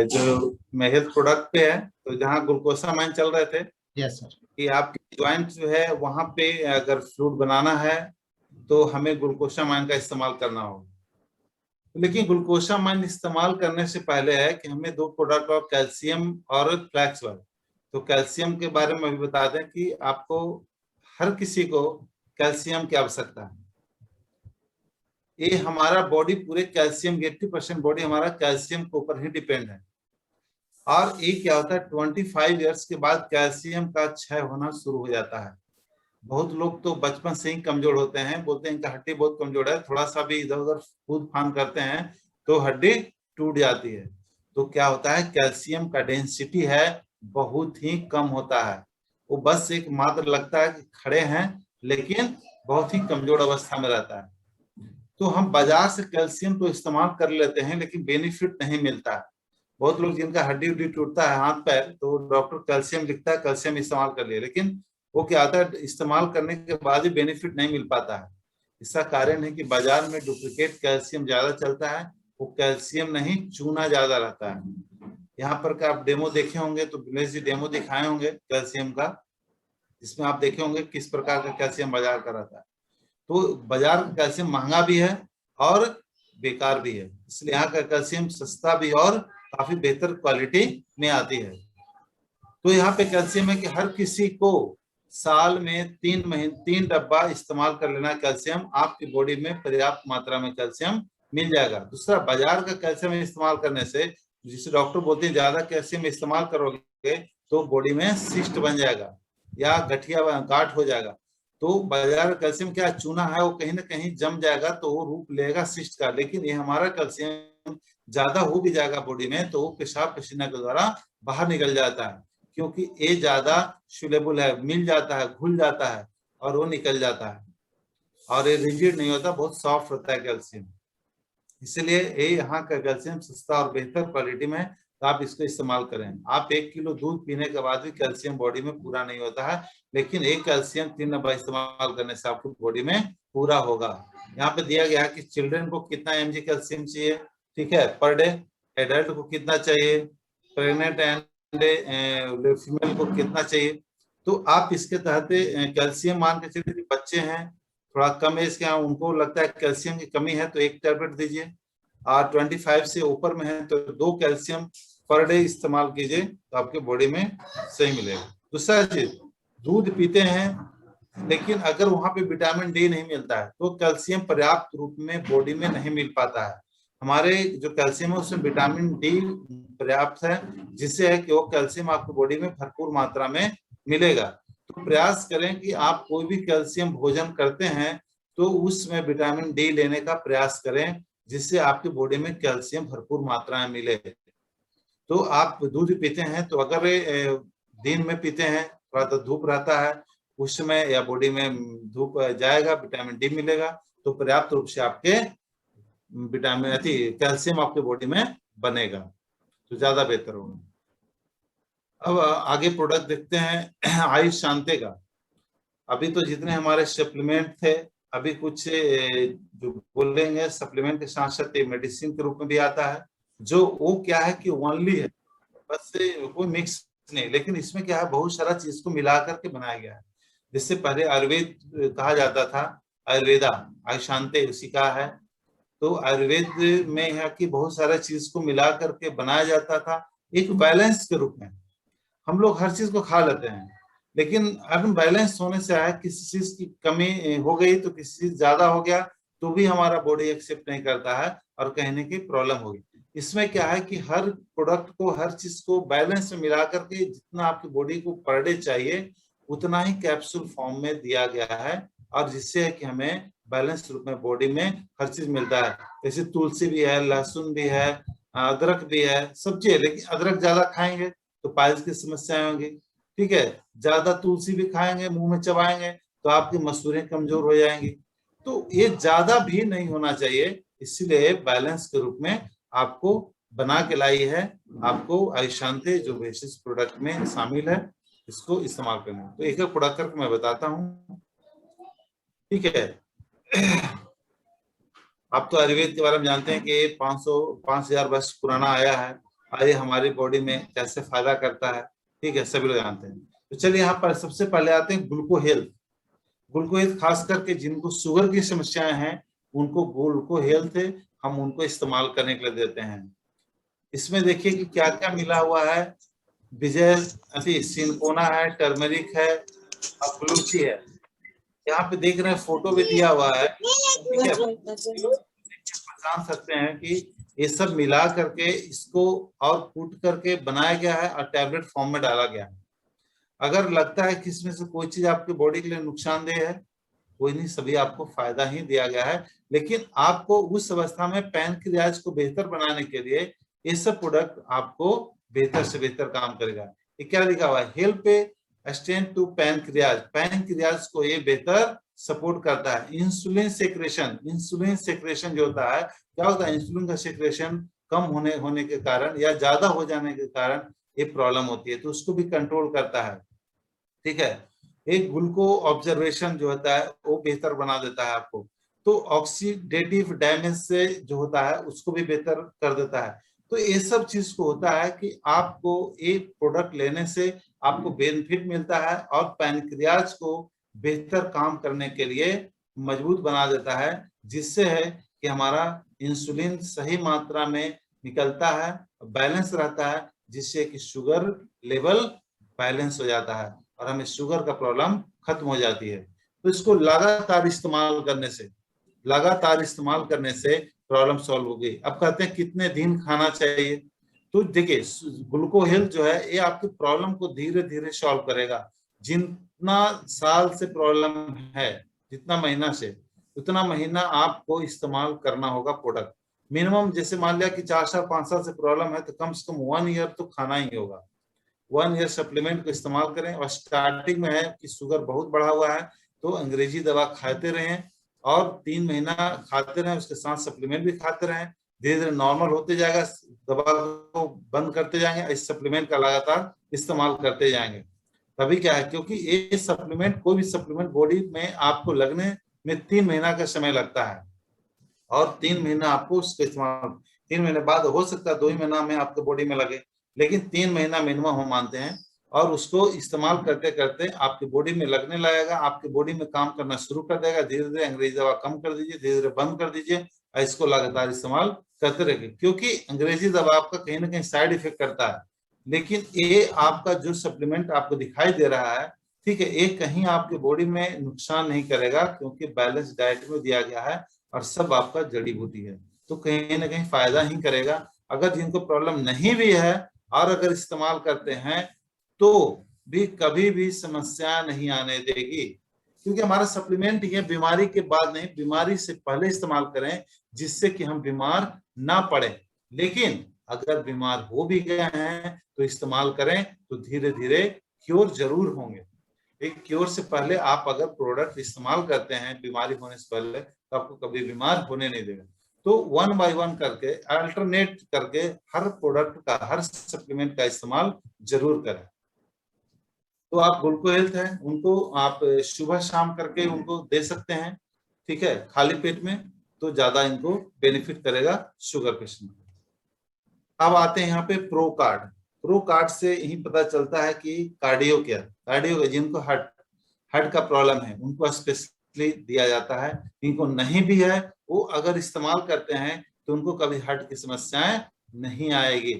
जो हेल्थ प्रोडक्ट पे है, तो जहाँ ग्लूकोसामाइन चल रहे थे, यस सर, कि आपकी ज्वाइंट जो है वहां पे अगर फ्लूइड बनाना है तो हमें ग्लूकोसामाइन का इस्तेमाल करना होगा। लेकिन ग्लूकोसामाइन इस्तेमाल करने से पहले है कि हमें दो प्रोडक्ट और कैल्शियम और फ्लैक्सवाइड। तो कैल्शियम के बारे में भी बता दें कि आपको हर किसी को कैल्शियम की आवश्यकता है। ये हमारा बॉडी पूरे कैल्शियम 80% बॉडी हमारा कैल्शियम के ऊपर ही डिपेंड है। और ये क्या होता है, 25 ईयर्स के बाद कैल्शियम का क्षय होना शुरू हो जाता है। बहुत लोग तो बचपन से ही कमजोर होते हैं, बोलते हैं इनका हड्डी बहुत कमजोर है, थोड़ा सा भी इधर उधर कूद फान करते हैं तो हड्डी टूट जाती है। तो क्या होता है, कैल्शियम का डेंसिटी है बहुत ही कम होता है, वो बस एक मात्र लगता है कि खड़े हैं लेकिन बहुत ही कमजोर अवस्था में रहता है। तो हम बाजार से कैल्शियम तो इस्तेमाल कर लेते हैं लेकिन बेनिफिट नहीं मिलता है। बहुत लोग जिनका हड्डी उड्डी टूटता है हाथ पैर, तो डॉक्टर कैल्शियम लिखता है, कैल्शियम इस्तेमाल कर लिए, लेकिन वो क्या आता है, इस्तेमाल करने के बाद भी बेनिफिट नहीं मिल पाता है। इसका कारण है कि बाजार में डुप्लीकेट कैल्शियम ज्यादा चलता है, वो कैल्शियम नहीं चूना ज्यादा रहता है। यहाँ पर का आप डेमो देखे होंगे तो दिनेश जी डेमो दिखाए होंगे कैल्शियम का, जिसमें आप देखे होंगे किस प्रकार का कैल्शियम बाजार का रहता है। तो बाजार का कैल्शियम महंगा भी है और बेकार भी है, इसलिए यहाँ का कैल्शियम सस्ता भी और काफी बेहतर क्वालिटी में आती है। तो यहाँ पे कैल्शियम है कि हर किसी को साल में 3 डब्बा इस्तेमाल कर लेना कैल्शियम, आपकी बॉडी में पर्याप्त मात्रा में कैल्शियम मिल जाएगा। दूसरा, बाजार का कैल्शियम इस्तेमाल करने से, जिसे डॉक्टर बोलते हैं ज्यादा कैल्शियम इस्तेमाल करोगे तो बॉडी में सिस्ट बन जाएगा या गठिया गांठ हो जाएगा। तो बाजार का कैल्शियम क्या चूना है, वो कहीं ना कहीं जम जाएगा तो वो रूप लेगा सिस्ट का। लेकिन ये हमारा कैल्शियम ज्यादा हो भी जाएगा बॉडी में तो वो पेशाब पसीना के द्वारा बाहर निकल जाता है, क्योंकि ये ज्यादा सुलेबल है, मिल जाता है, घुल जाता है और वो निकल जाता है, और ये रिजिड नहीं होता, बहुत सॉफ्ट होता है कैल्शियम। इसलिए ये यहाँ का कैल्शियम सस्ता और बेहतर क्वालिटी में, तो आप इसको इस्तेमाल करें। आप 1 किलो दूध पीने के बाद भी कैल्शियम बॉडी में पूरा नहीं होता है, लेकिन एक कैल्शियम 3 डब्बा इस्तेमाल करने से आपको बॉडी में पूरा होगा। यहाँ पे दिया गया है कि चिल्ड्रन को कितना mg कैल्शियम चाहिए, ठीक है, पर डे। एडल्ट को कितना चाहिए, प्रेग्नेंट एंड फीमेल को कितना चाहिए। तो आप इसके तहत कैल्शियम मान के चलिए, बच्चे हैं थोड़ा कम एज के हैं, उनको लगता है कैल्शियम की कमी है तो 1 टैबलेट दीजिए, और 25 से ऊपर में है तो 2 कैल्शियम पर डे इस्तेमाल कीजिए, तो आपके बॉडी में सही मिलेगा। दूसरा चीज, दूध पीते हैं लेकिन अगर वहां पे विटामिन डी नहीं मिलता है तो कैल्शियम पर्याप्त रूप में बॉडी में नहीं मिल पाता है। हमारे जो कैल्शियम है उसमें विटामिन डी पर्याप्त है, जिससे है कि वो कैल्शियम आपकी बॉडी में भरपूर मात्रा में मिलेगा। तो प्रयास करें कि आप कोई भी कैल्शियम भोजन करते हैं तो उसमें विटामिन डी लेने का प्रयास करें, जिससे आपकी बॉडी में कैल्शियम भरपूर मात्रा में मिले। तो आप दूध पीते हैं तो अगर दिन में पीते हैं, थोड़ा तो धूप रहता है उस समय, या बॉडी में धूप जाएगा, विटामिन डी मिलेगा, तो पर्याप्त रूप से आपके विटामिन कैल्शियम आपके बॉडी में बनेगा, तो ज्यादा बेहतर होगा। अब आगे प्रोडक्ट देखते हैं आयुष शांति का। अभी तो जितने हमारे सप्लीमेंट थे, अभी कुछ जो बोलेंगे सप्लीमेंट के साथ साथ मेडिसिन के रूप में भी आता है, जो वो क्या है कि ओनली है, बस कोई मिक्स नहीं, लेकिन इसमें क्या है बहुत सारा चीज को मिला करके बनाया गया है। जिससे पहले आयुर्वेद कहा जाता था, आयुर्वेदा, आयुष शांति उसी का है। तो आयुर्वेद में है कि बहुत सारा चीज को मिला करके बनाया जाता था एक बैलेंस के रूप में। हम लोग हर चीज को खा लेते हैं, लेकिन अनबैलेंस होने से है, किसी चीज की कमी हो गई तो किसी चीज ज्यादा हो गया तो भी हमारा बॉडी एक्सेप्ट नहीं करता है और कहने की प्रॉब्लम होगी। इसमें क्या है कि हर प्रोडक्ट को, हर चीज को बैलेंस में मिला करके जितना आपकी बॉडी को पर डे चाहिए उतना ही कैप्सूल फॉर्म में दिया गया है, और जिससे है कि हमें बैलेंस रूप में बॉडी में हर चीज मिलता है। जैसे तुलसी भी है, लहसुन भी है, अदरक भी है, सब्जी है, लेकिन अदरक ज्यादा खाएंगे तो पाइल्स की समस्याएं होंगी, ठीक है। ज्यादा तुलसी भी खाएंगे, मुंह में चबाएंगे तो आपकी मसूरें कमजोर हो जाएंगी। तो ये ज्यादा भी नहीं होना चाहिए, इसीलिए बैलेंस के रूप में आपको बना के लाई है। आपको आयुष शांति जो बेसिस प्रोडक्ट में शामिल है, इसको इस्तेमाल करना है। तो एक एक प्रोडक्ट करके मैं बताता हूँ, ठीक है। आप तो आयुर्वेद के बारे में जानते हैं कि 5000 वर्ष पुराना आया है, और ये हमारी बॉडी में कैसे फायदा करता है, ठीक है, सभी लोग जानते हैं। तो चलिए यहाँ पर सबसे पहले आते हैं ग्लूको हेल्थ। ग्लूको हेल्थ खास करके जिनको शुगर की समस्याएं हैं उनको ग्लूको हेल्थ हम उनको इस्तेमाल करने के लिए देते हैं। इसमें देखिए कि क्या क्या मिला हुआ है। विजय सिनकोना है, टर्मरिक है, अपलूची है। यहाँ पे देख रहे हैं फोटो भी दिया हुआ है, ठीक है। जान सकते हैं कि ये सब मिला करके इसको और कूट करके बनाया गया है और टैबलेट फॉर्म में डाला गया है। अगर लगता है कि इसमें से कोई चीज आपके बॉडी के लिए नुकसानदेह है, कोई नहीं, सभी आपको फायदा ही दिया गया है। लेकिन आपको उस अवस्था में पैनक्रियाज को बेहतर बनाने के लिए ये सब प्रोडक्ट आपको बेहतर से बेहतर काम करेगा। ये क्या लिखा हुआ है, help strength to pancreas, pancreas को ये बेहतर सपोर्ट करता है। इंसुलिन सेक्रेशन, इंसुलिन सेक्रेशन जो होता है, क्या होता है, इंसुलिन का सेक्रेशन कम होने के कारण या ज्यादा हो जाने के कारण ये प्रॉब्लम होती है, तो उसको भी कंट्रोल करता है, ठीक है। एक ग्लूको ऑब्जर्वेशन जो होता है वो बेहतर बना देता है आपको। तो ऑक्सीडेटिव डैमेज से जो होता है उसको भी बेहतर कर देता है। तो ये सब चीज को होता है कि आपको एक प्रोडक्ट लेने से आपको बेनिफिट मिलता है और पैनक्रियाज को बेहतर काम करने के लिए मजबूत बना देता है, जिससे है कि हमारा इंसुलिन सही मात्रा में निकलता है, बैलेंस रहता है, जिससे कि शुगर लेवल बैलेंस हो जाता है और हमें शुगर का प्रॉब्लम खत्म हो जाती है। तो इसको लगातार इस्तेमाल करने से प्रॉब्लम सॉल्व हो गई। अब कहते हैं कितने दिन खाना चाहिए। तो देखिए ग्लूको हेल्थ जो है ये आपकी प्रॉब्लम को धीरे धीरे सॉल्व करेगा। जितना साल से प्रॉब्लम है, जितना महीना से, उतना महीना आपको इस्तेमाल करना होगा प्रोडक्ट। मिनिमम जैसे मान लिया कि 4 साल 5 साल से प्रॉब्लम है तो कम से कम 1 ईयर तो खाना ही होगा। 1 ईयर सप्लीमेंट को इस्तेमाल करें। और स्टार्टिंग में है कि शुगर बहुत बढ़ा हुआ है तो अंग्रेजी दवा खाते रहें और 3 महीना खाते रहें, उसके साथ सप्लीमेंट भी खाते रहें। धीरे धीरे नॉर्मल होते जाएगा, दवा को बंद करते जाएंगे, इस सप्लीमेंट का लगातार इस्तेमाल करते जाएंगे। तभी क्या है, क्योंकि ये सप्लीमेंट, कोई भी सप्लीमेंट बॉडी में आपको लगने में 3 महीना का समय लगता है और 3 महीना आपको उसके इस्तेमाल, 3 महीने बाद हो सकता है 2 ही महीना में आपके बॉडी में लगे, लेकिन 3 महीना मिनिमम हम मानते हैं। और उसको इस्तेमाल करते करते आपकी बॉडी में लगने लगेगा, आपकी बॉडी में काम करना शुरू कर देगा। धीरे धीरे अंग्रेजी दवा कम कर दीजिए, धीरे धीरे बंद कर दीजिए और इसको लगातार इस्तेमाल करते रहिए। क्योंकि अंग्रेजी दवा आपका कहीं ना कहीं साइड इफेक्ट करता है, लेकिन ये आपका जो सप्लीमेंट आपको दिखाई दे रहा है, ठीक है, ये कहीं आपकी बॉडी में नुकसान नहीं करेगा क्योंकि बैलेंस डाइट में दिया गया है और सब आपका जड़ी बूटी है, तो कहीं ना कहीं फायदा ही करेगा। अगर जिनको प्रॉब्लम नहीं भी है और अगर इस्तेमाल करते हैं तो भी कभी भी समस्या नहीं आने देगी। क्योंकि हमारा सप्लीमेंट ये बीमारी के बाद नहीं, बीमारी से पहले इस्तेमाल करें जिससे कि हम बीमार ना पड़े। लेकिन अगर बीमार हो भी गए हैं तो इस्तेमाल करें तो धीरे धीरे क्योर जरूर होंगे। एक क्योर से पहले आप अगर प्रोडक्ट इस्तेमाल करते हैं बीमारी होने से पहले तो आपको कभी बीमार होने नहीं देगा। तो 1 बाय 1 करके, अल्टरनेट करके हर प्रोडक्ट का, हर सप्लीमेंट का इस्तेमाल जरूर करें। तो आप ग्लूको हेल्थ है उनको आप सुबह शाम करके उनको दे सकते हैं, ठीक है, खाली पेट में, तो ज्यादा इनको बेनिफिट करेगा शुगर पेशेंट। अब आते हैं यहाँ पे प्रो कार्ड। प्रो कार्ड से यही पता चलता है कि कार्डियो केयर, कार्डियो जिनको हार्ट का प्रॉब्लम है उनको स्पेशली दिया जाता है। इनको नहीं भी है वो अगर इस्तेमाल करते हैं तो उनको कभी हार्ट की समस्याएं नहीं आएगी।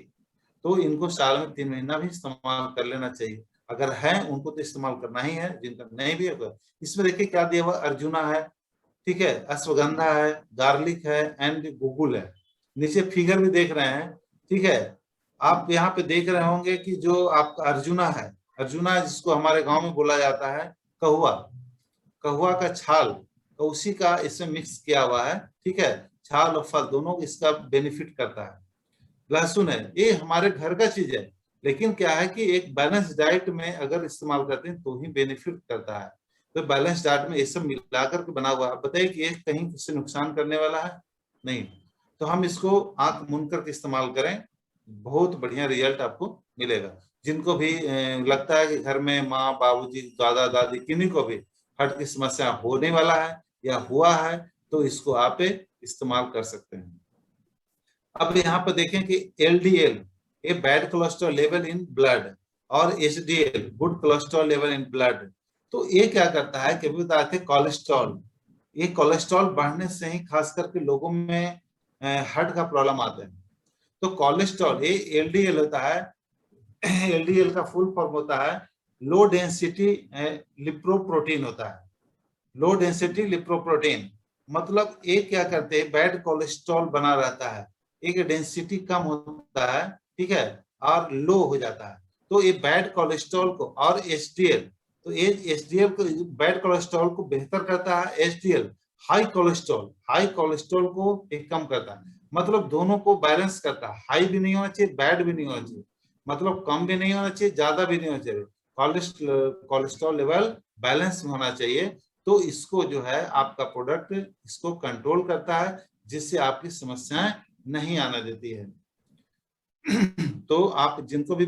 तो इनको साल में 3 महीना भी इस्तेमाल कर लेना चाहिए। अगर है उनको तो इस्तेमाल करना ही है, जिनका नहीं भी है। इसमें देखिए क्या दिया हुआ, अर्जुना है, ठीक है, अश्वगंधा है, गार्लिक है एंड गूगल है। नीचे फिगर भी देख रहे हैं, ठीक है। आप यहाँ पे देख रहे होंगे कि जो आपका अर्जुना है, अर्जुना जिसको हमारे गांव में बोला जाता है कहुआ, कहुआ का छाल, तो उसी का इसमें मिक्स किया हुआ है, ठीक है। छाल और फल दोनों इसका बेनिफिट करता है। लहसुन है, ये हमारे घर का चीज है, लेकिन क्या है कि एक बैलेंस डाइट में अगर इस्तेमाल करते हैं तो ही बेनिफिट करता है। तो बैलेंस डाइट में ये सब मिलाकर के बना हुआ है। बताइए कि ये कहीं किसी नुकसान करने वाला है? नहीं। तो हम इसको आंख मूंद करके इस्तेमाल करें, बहुत बढ़िया रिजल्ट आपको मिलेगा। जिनको भी लगता है कि घर में माँ बाबूजी दादा दादी किन्हीं को भी हार्ट की समस्या होने वाला है या हुआ है तो इसको आप इस्तेमाल कर सकते हैं। अब यहाँ पर देखें कि LDL ये bad cholesterol level in blood और HDL good cholesterol level in blood, तो ये क्या करता है कि बताए थे कोलेस्ट्रॉल, ये कोलेस्ट्रॉल बढ़ने से ही खास करके लोगों में हार्ट का प्रॉब्लम आता है। तो कोलेस्ट्रॉल ये LDL होता है, LDL का फुल फॉर्म होता है लो डेंसिटी लिपोप्रोटीन होता है। लो डेंसिटी लिपोप्रोटीन मतलब ये क्या करते हैं, बैड कोलेस्ट्रॉल बना रहता है, एक डेंसिटी कम होता है, ठीक है, और लो हो जाता है। तो ये बैड कोलेस्ट्रॉल को और HDL, तो ये HDL को, बैड कोलेस्ट्रॉल को बेहतर करता है, HDL हाई कोलेस्ट्रॉल को एक कम करता है। मतलब दोनों को बैलेंस करता है, हाई भी नहीं होना चाहिए, बैड भी नहीं होना चाहिए, मतलब कम भी नहीं होना चाहिए, ज्यादा भी नहीं होना चाहिए, कोलेस्ट्रॉल लेवल बैलेंस में होना चाहिए। तो इसको जो है आपका प्रोडक्ट इसको कंट्रोल करता है, जिससे आपकी समस्याएं नहीं आने देती है। तो आप जिनको भी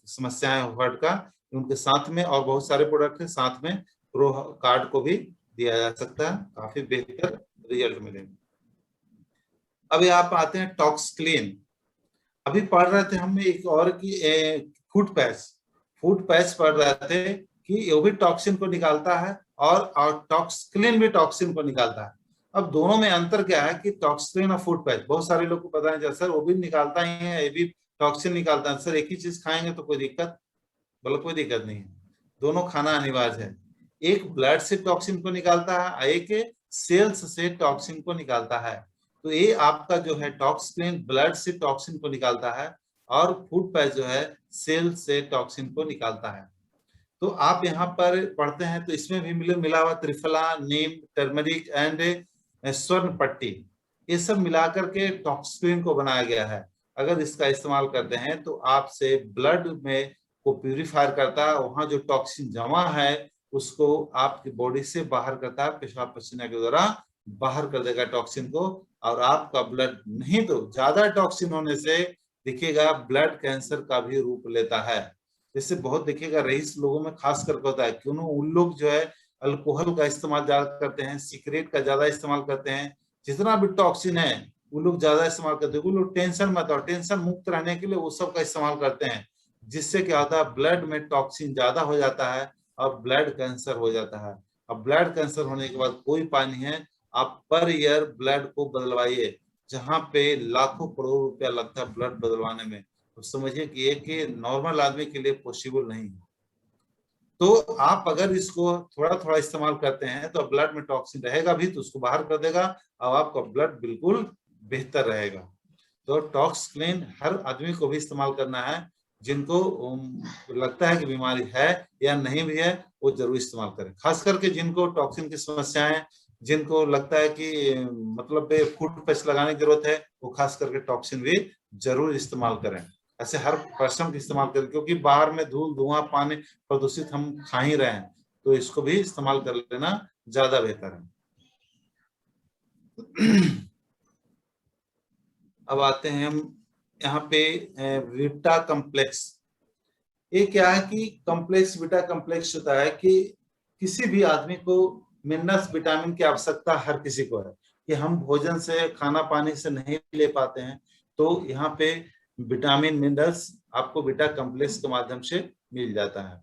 समस्याएं हार्ट का, उनके साथ में और बहुत सारे प्रोडक्ट है, साथ में प्रो कार्ड को भी दिया जा सकता है, काफी बेहतर रिजल्ट मिलेंगे। अब यहाँ पे आते हैं टॉक्स क्लीन। अभी पढ़ रहे थे हम एक और की फूड पैच पढ़ रहे थे कि वो भी टॉक्सिन को निकालता है और टॉक्स क्लीन भी टॉक्सिन को निकालता है। अब दोनों में अंतर क्या है कि टॉक्सिन और फूड पैच, बहुत सारे लोग को पता नहीं सर वो भी निकालता ही है, ये भी टॉक्सिन निकालता है। सर एक ही चीज खाएंगे तो कोई दिक्कत? बोला कोई दिक्कत नहीं है, दोनों खाना अनिवार्य है। एक ब्लड से टॉक्सिन को निकालता है और एक सेल्स से टॉक्सिन को निकालता है। तो ये आपका जो है टॉक्सिन ब्लड से टॉक्सिन को निकालता है और फूड पैच जो है सेल से टॉक्सिन को निकालता है। तो आप यहाँ पर पढ़ते हैं तो इसमें भी मिला हुआ त्रिफला, नीम, टर्मरिक एंड स्वर्ण पट्टी, ये सब मिलाकर के टॉक्सिन को बनाया गया है। अगर इसका इस्तेमाल करते हैं तो आपसे ब्लड में को प्यूरिफायर करता है, वहां जो टॉक्सिन जमा है उसको आपकी बॉडी से बाहर करता है, पेशाब पसीना के द्वारा बाहर कर देगा टॉक्सिन को, और आपका ब्लड नहीं तो ज्यादा टॉक्सिन होने से दिखेगा ब्लड कैंसर का भी रूप लेता है। जैसे बहुत दिखेगा रईस लोगों में खास करके होता है, क्यों उन लोग जो है अल्कोहल का इस्तेमाल ज्यादा करते हैं, सिगरेट का ज्यादा इस्तेमाल करते हैं, जितना भी टॉक्सिन है वो लोग ज्यादा इस्तेमाल करते हैं। वो लोग टेंशन मत और टेंशन मुक्त रहने के लिए वो सब का इस्तेमाल करते हैं, जिससे क्या होता है ब्लड में टॉक्सिन ज्यादा हो जाता है और ब्लड कैंसर हो जाता है। अब ब्लड कैंसर होने के बाद कोई उपाय नहीं है, आप पर ईयर ब्लड को बदलवाइए, जहां पे लाखों करोड़ रुपया लगता है ब्लड बदलवाने में, तो समझिए कि एक नॉर्मल आदमी के लिए पॉसिबल नहीं है। तो आप अगर इसको थोड़ा थोड़ा इस्तेमाल करते हैं तो ब्लड में टॉक्सिन रहेगा भी तो उसको बाहर कर देगा और आपका ब्लड बिल्कुल बेहतर रहेगा। तो टॉक्स क्लीन हर आदमी को भी इस्तेमाल करना है, जिनको लगता है कि बीमारी है या नहीं भी है वो जरूर इस्तेमाल करें। खास करके जिनको टॉक्सिन की समस्या है, जिनको लगता है कि मतलब फूड पैच लगाने की जरूरत है, वो खास करके टॉक्सिन भी जरूर इस्तेमाल करें। ऐसे हर पर्सन को इस्तेमाल करें, क्योंकि बाहर में धूल धुआं पानी प्रदूषित हम खा ही रहे हैं, तो इसको भी इस्तेमाल कर लेना ज्यादा बेहतर है। अब आते हैं हम यहाँ पे बीटा कम्प्लेक्स। ये क्या है कि कम्प्लेक्स बीटा कम्प्लेक्स होता है कि किसी भी आदमी को मिनरल्स विटामिन की आवश्यकता हर किसी को है, कि हम भोजन से खाना पानी से नहीं ले पाते हैं, तो यहाँ पे विटामिन मिनरल्स आपको बीटा कम्प्लेक्स के माध्यम से मिल जाता है।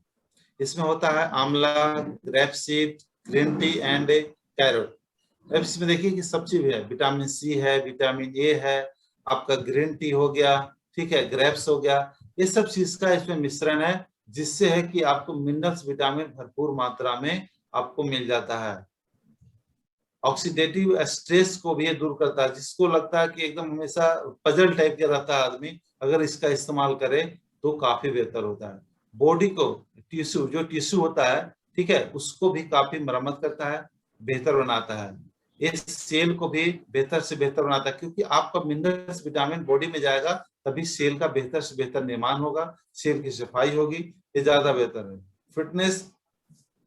इसमें होता है आंवला, grapeseed, green tea and carrot. Grapes में देखिए कि सब चीज है, विटामिन सी है, विटामिन ए है, आपका ग्रीन टी हो गया, ठीक है, ग्रेप्स हो गया, ये सब चीज का इसमें मिश्रण है, जिससे है कि आपको मिनरल्स विटामिन भरपूर मात्रा में आपको मिल जाता है। ऑक्सीडेटिव स्ट्रेस को भी ये दूर करता है, जिसको लगता है कि एकदम हमेशा पजल टाइप का रहता है आदमी, अगर इसका इस्तेमाल करे तो काफी बेहतर होता है। बॉडी को टिश्यू जो टिश्यू होता है, ठीक है, उसको भी काफी मरम्मत करता है, बेहतर बनाता है। इस सेल को भी बेहतर से बेहतर बनाता है, क्योंकि आपका मिनरल्स विटामिन बॉडी में जाएगा तभी सेल का बेहतर से बेहतर निर्माण होगा, सेल की सफाई होगी, ये ज्यादा बेहतर है। फिटनेस,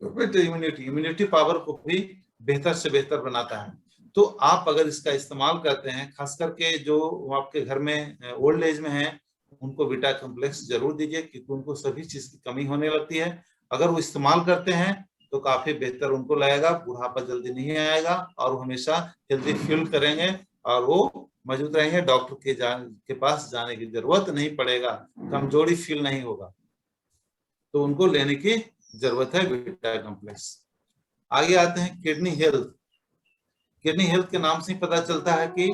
इम्यूनिटी पावर को भी बेहतर से बेहतर बनाता है। तो आप अगर इसका इस्तेमाल करते हैं, खास करके जो आपके घर में ओल्ड एज में हैं, उनको बीटा कॉम्प्लेक्स जरूर दीजिए, क्योंकि उनको सभी चीज की कमी होने लगती है। अगर वो इस्तेमाल करते हैं तो काफी बेहतर उनको लगेगा, बुढ़ापा जल्दी नहीं आएगा और वो हमेशा हेल्दी फील करेंगे और वो मौजूद रहेंगे। डॉक्टर के पास जाने की जरूरत नहीं पड़ेगा, कमजोरी फील नहीं होगा, तो उनको लेने की जरूरत है बीटा कॉम्प्लेक्स। आगे आते हैं किडनी हेल्थ। किडनी हेल्थ के नाम से ही पता चलता है कि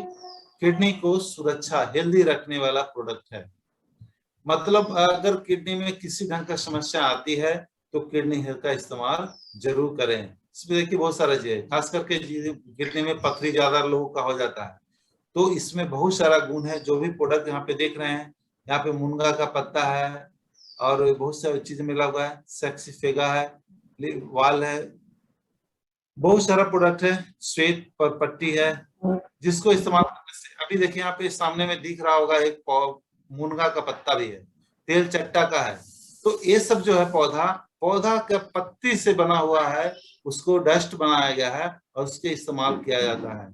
किडनी को सुरक्षा हेल्दी रखने वाला प्रोडक्ट है। मतलब अगर किडनी में किसी ढंग का समस्या आती है तो किडनी हेल्थ का इस्तेमाल जरूर करें। इसमें देखिए बहुत सारा चीज है, खास करके किडनी में पथरी ज्यादा लोगों का हो जाता है, तो इसमें बहुत सारा गुण है। जो भी प्रोडक्ट यहाँ पे देख रहे हैं, यहाँ पे मुनगा का पत्ता है और बहुत सारी चीजें मिला हुआ है, सेक्सीफेगा है, वाल है, बहुत सारा प्रोडक्ट है, श्वेत पर पट्टी है, जिसको इस्तेमाल करने से अभी देखिए यहाँ पे सामने में दिख रहा होगा एक मुनगा का पत्ता भी है, तेल चट्टा का है। तो ये सब जो है पौधा के पत्ती से बना हुआ है, उसको डस्ट बनाया गया है और उसके इस्तेमाल किया जाता है।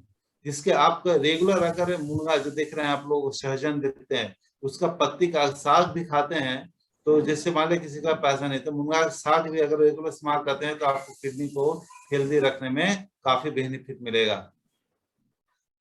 जिसके आप रेगुलर अगर मुनगा जो देख रहे हैं आप लोग, सहजन देखते हैं, उसका पत्ती का साग भी खाते हैं, तो जैसे मान लीजिए किसी का पैसा नहीं तो मुनगा का साग भी अगर रेगुलर इस्तेमाल करते हैं तो आपको किडनी को हेल्दी रखने में काफी बेनिफिट मिलेगा।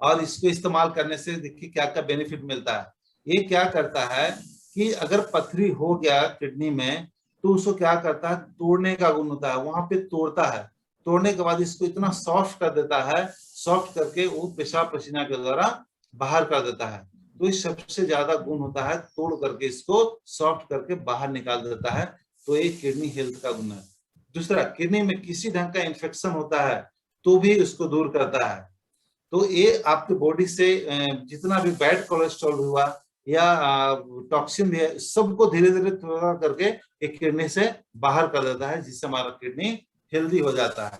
और इसको इस्तेमाल करने से देखिए क्या क्या बेनिफिट मिलता है। ये क्या करता है कि अगर पथरी हो गया किडनी में तो उसको क्या करता है, तोड़ने का गुण होता है, वहां पे तोड़ता है, तोड़ने के बाद इसको इतना सॉफ्ट कर देता है, सॉफ्ट करके वो पेशाब पसीना के द्वारा बाहर कर देता है। तो इस सबसे ज्यादा गुण होता है, तोड़ करके इसको सॉफ्ट करके बाहर निकाल देता है, तो ये किडनी हेल्थ का गुण है। दूसरा, किडनी में किसी ढंग का इन्फेक्शन होता है तो भी उसको दूर करता है। तो ये आपके बॉडी से जितना भी बैड कोलेस्ट्रॉल हुआ या टॉक्सिन भी है, सबको धीरे धीरे थोड़ा करके एक किडनी से बाहर कर देता है, जिससे हमारा किडनी हेल्दी हो जाता है।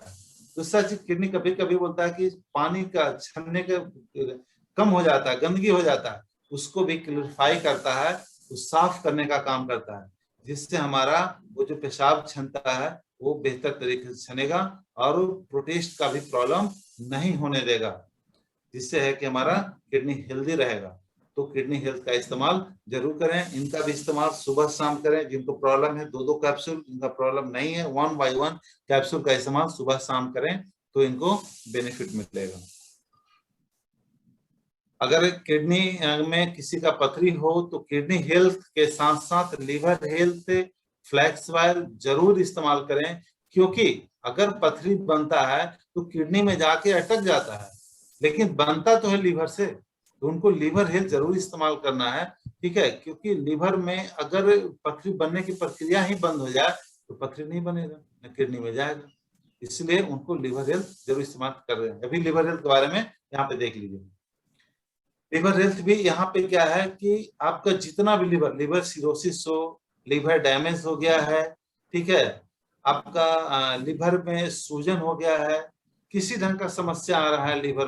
दूसरा चीज, किडनी कभी कभी बोलता है कि पानी का छनने का कम हो जाता है, गंदगी हो जाता है, उसको भी क्लियरिफाई करता है, वो साफ करने का काम करता है, जिससे हमारा वो जो पेशाब छनता है वो बेहतर तरीके से छनेगा और प्रोटेस्ट का भी प्रॉब्लम नहीं होने देगा, जिससे है कि हमारा किडनी हेल्दी रहेगा। तो किडनी हेल्थ का इस्तेमाल जरूर करें। इनका भी इस्तेमाल सुबह शाम करें। जिनको प्रॉब्लम है 2-2 कैप्सूल, जिनका प्रॉब्लम नहीं है 1 by 1 कैप्सूल का इस्तेमाल सुबह शाम करें तो इनको बेनिफिट मिलेगा। अगर किडनी में किसी का पथरी हो तो किडनी हेल्थ के साथ साथ लिवर हेल्थ फ्लैक्स ऑयल जरूर इस्तेमाल करें, क्योंकि अगर पथरी बनता है तो किडनी में जाके अटक जाता है, लेकिन बनता तो है लीवर से, तो उनको लीवर हेल्थ जरूर इस्तेमाल करना है, ठीक है। क्योंकि लीवर में अगर पथरी बनने की प्रक्रिया ही बंद हो जाए तो पथरी नहीं बनेगा, न किडनी में जाएगा, इसलिए उनको लीवर हेल्थ जरूर इस्तेमाल कर रहे हैं। अभी लीवर हेल्थ के बारे में यहाँ पे देख लीजिए। लिवर हेल्थ भी यहाँ पे क्या है कि आपका जितना भी लिवर सिरोसिस हो, लिवर डैमेज हो गया है, ठीक है, आपका लिवर में सूजन हो गया है, किसी ढंग का समस्या आ रहा है लिवर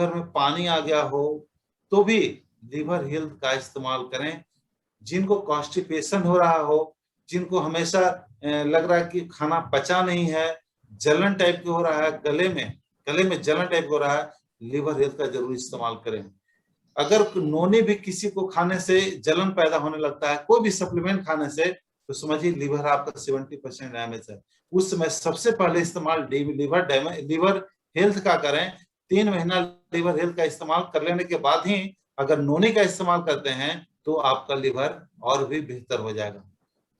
में पानी आ गया हो, तो भी लिवर हेल्थ का इस्तेमाल करें। जिनको कॉन्स्टिपेशन हो रहा हो, जिनको हमेशा लग रहा है कि खाना पचा नहीं है, जलन टाइप के हो रहा है, गले में जलन टाइप हो रहा है, लिवर हेल्थ का जरूर इस्तेमाल करें। अगर नोनी भी किसी को खाने से जलन पैदा होने लगता है, कोई भी सप्लीमेंट खाने से, तो समझिए लिवर आपका 70% डैमेज है। उस समय सबसे पहले इस्तेमाल लिवर हेल्थ का करें। 3 महीना लिवर हेल्थ का इस्तेमाल कर लेने के बाद ही अगर नोनी का इस्तेमाल करते हैं तो आपका लिवर और भी बेहतर हो जाएगा।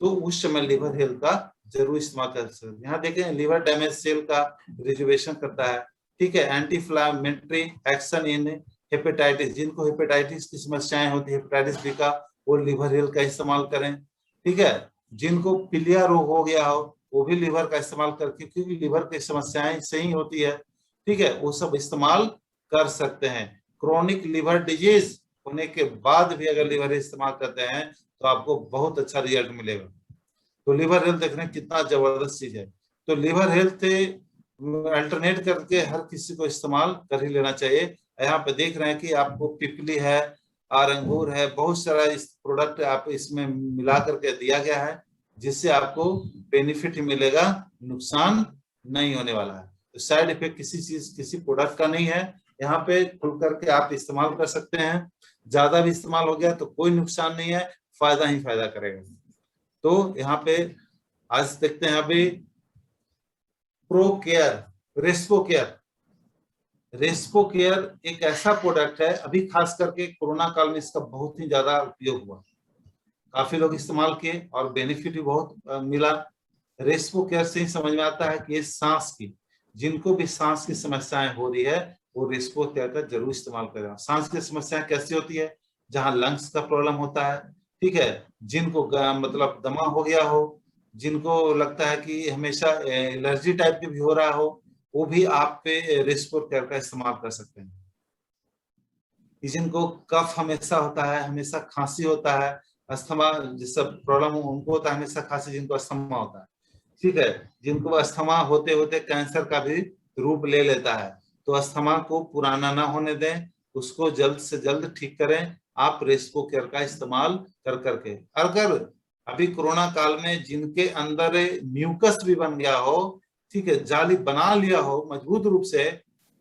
तो उस समय लिवर हेल्थ का जरूर इस्तेमाल कर सकते हैं। यहाँ देखें, लिवर डैमेज सेल का रिजर्वेशन करता है, ठीक है। Anti inflammatory action in hepatitis, जिनको हेपेटाइटिस की समस्याएं होती है, हेपेटाइटिस बी का, वो लिवर हेल्थ का इस्तेमाल करें, ठीक है। जिनको पीलिया रोग हो गया हो वो भी लिवर का इस्तेमाल करके, क्योंकि लिवर की समस्याएं सही होती है, ठीक है, वो सब इस्तेमाल कर सकते हैं। क्रोनिक लिवर डिजीज होने के बाद भी अगर लिवर इस्तेमाल करते हैं तो आपको बहुत अच्छा रिजल्ट मिलेगा। तो लिवर हेल्थ देखने कितना जबरदस्त चीज है। तो लिवर हेल्थ अल्टरनेट करके हर किसी को इस्तेमाल कर ही लेना चाहिए। यहाँ पे देख रहे हैं कि आपको पिपली है और अंगूर है, बहुत सारा इस प्रोडक्ट आप इसमें मिला करके दिया गया है, जिससे आपको बेनिफिट ही मिलेगा, नुकसान नहीं होने वाला है। तो साइड इफेक्ट किसी प्रोडक्ट का नहीं है। यहाँ पे खुल करके आप इस्तेमाल कर सकते हैं। ज्यादा भी इस्तेमाल हो गया तो कोई नुकसान नहीं है, फायदा ही फायदा करेगा। तो यहाँ पे आज देखते हैं अभी प्रो केयर रेस्पो केयर एक ऐसा प्रोडक्ट है, अभी खास करके कोरोना काल में इसका बहुत ही ज्यादा उपयोग हुआ, काफी लोग इस्तेमाल किए और बेनिफिट भी बहुत मिला। रेस्पो केयर से ही समझ में आता है कि ये सांस की, जिनको भी सांस की समस्याएं हो रही है वो रेस्पो केयर का जरूर इस्तेमाल करें। सांस की समस्याएं कैसी होती है? जहां लंग्स का प्रॉब्लम होता है, ठीक है, जिनको मतलब दमा हो गया हो, जिनको लगता है कि हमेशा एलर्जी टाइप की भी हो रहा हो, वो भी आप पे रेस्पो केयर का इस्तेमाल कर सकते हैं। जिनको कफ हमेशा होता है, हमेशा खांसी होता है, अस्थमा जिस प्रॉब्लम उनको होता है हमेशा खांसी, जिनको अस्थमा होता है, ठीक है, जिनको अस्थमा होते होते कैंसर का भी रूप ले लेता है, तो अस्थमा को पुराना ना होने दें, उसको जल्द से जल्द ठीक करें आप रेस्पो केयर का इस्तेमाल कर करके। अगर अभी कोरोना काल में जिनके अंदर म्यूकस भी बन गया हो, ठीक है, जाली बना लिया हो मजबूत रूप से,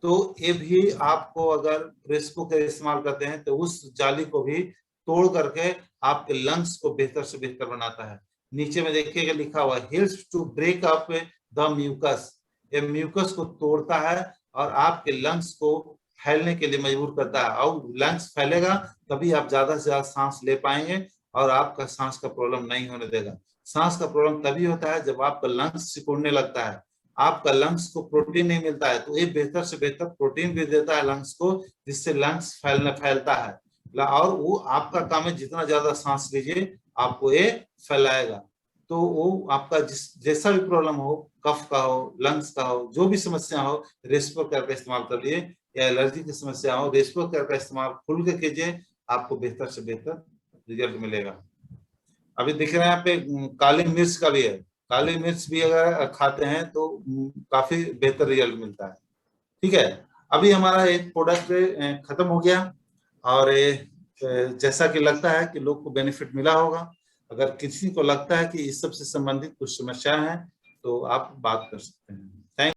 तो ये भी आपको अगर रेस्पो केयर इस्तेमाल करते हैं तो उस जाली को भी तोड़ करके आपके लंग्स को बेहतर से बेहतर बनाता है। नीचे में देखिएगा लिखा हुआ helps to break up the mucus, ये म्यूकस को तोड़ता है और आपके लंग्स को फैलने के लिए मजबूर करता है, और लंग्स फैलेगा तभी आप ज्यादा से ज्यादा सांस ले पाएंगे और आपका सांस का प्रॉब्लम नहीं होने देगा। सांस का प्रॉब्लम तभी होता है जब आपका लंग्स सिकुड़ने लगता है, आपका लंग्स को प्रोटीन नहीं मिलता है, तो ये बेहतर से बेहतर प्रोटीन भी देता है लंग्स को, जिससे लंग्स फैलता है और वो आपका काम है जितना ज्यादा सांस लीजिए आपको ये फैलाएगा। तो वो आपका जैसा भी प्रॉब्लम हो, कफ का हो, लंग्स का हो, जो भी समस्या हो, रेस्पो केयर का इस्तेमाल करिए। या एलर्जी की समस्या हो, रेस्पो केयर का इस्तेमाल खुल के कीजिए, आपको बेहतर से बेहतर रिजल्ट मिलेगा। अभी दिख रहा है यहाँ पे काली मिर्च का भी है। काली मिर्च भी अगर खाते हैं तो काफी बेहतर रिजल्ट मिलता है। ठीक है, अभी हमारा एक प्रोडक्ट खत्म हो गया और जैसा कि लगता है कि लोग को बेनिफिट मिला होगा। अगर किसी को लगता है कि इस सब से संबंधित कुछ समस्या है तो आप बात कर सकते हैं। थैंक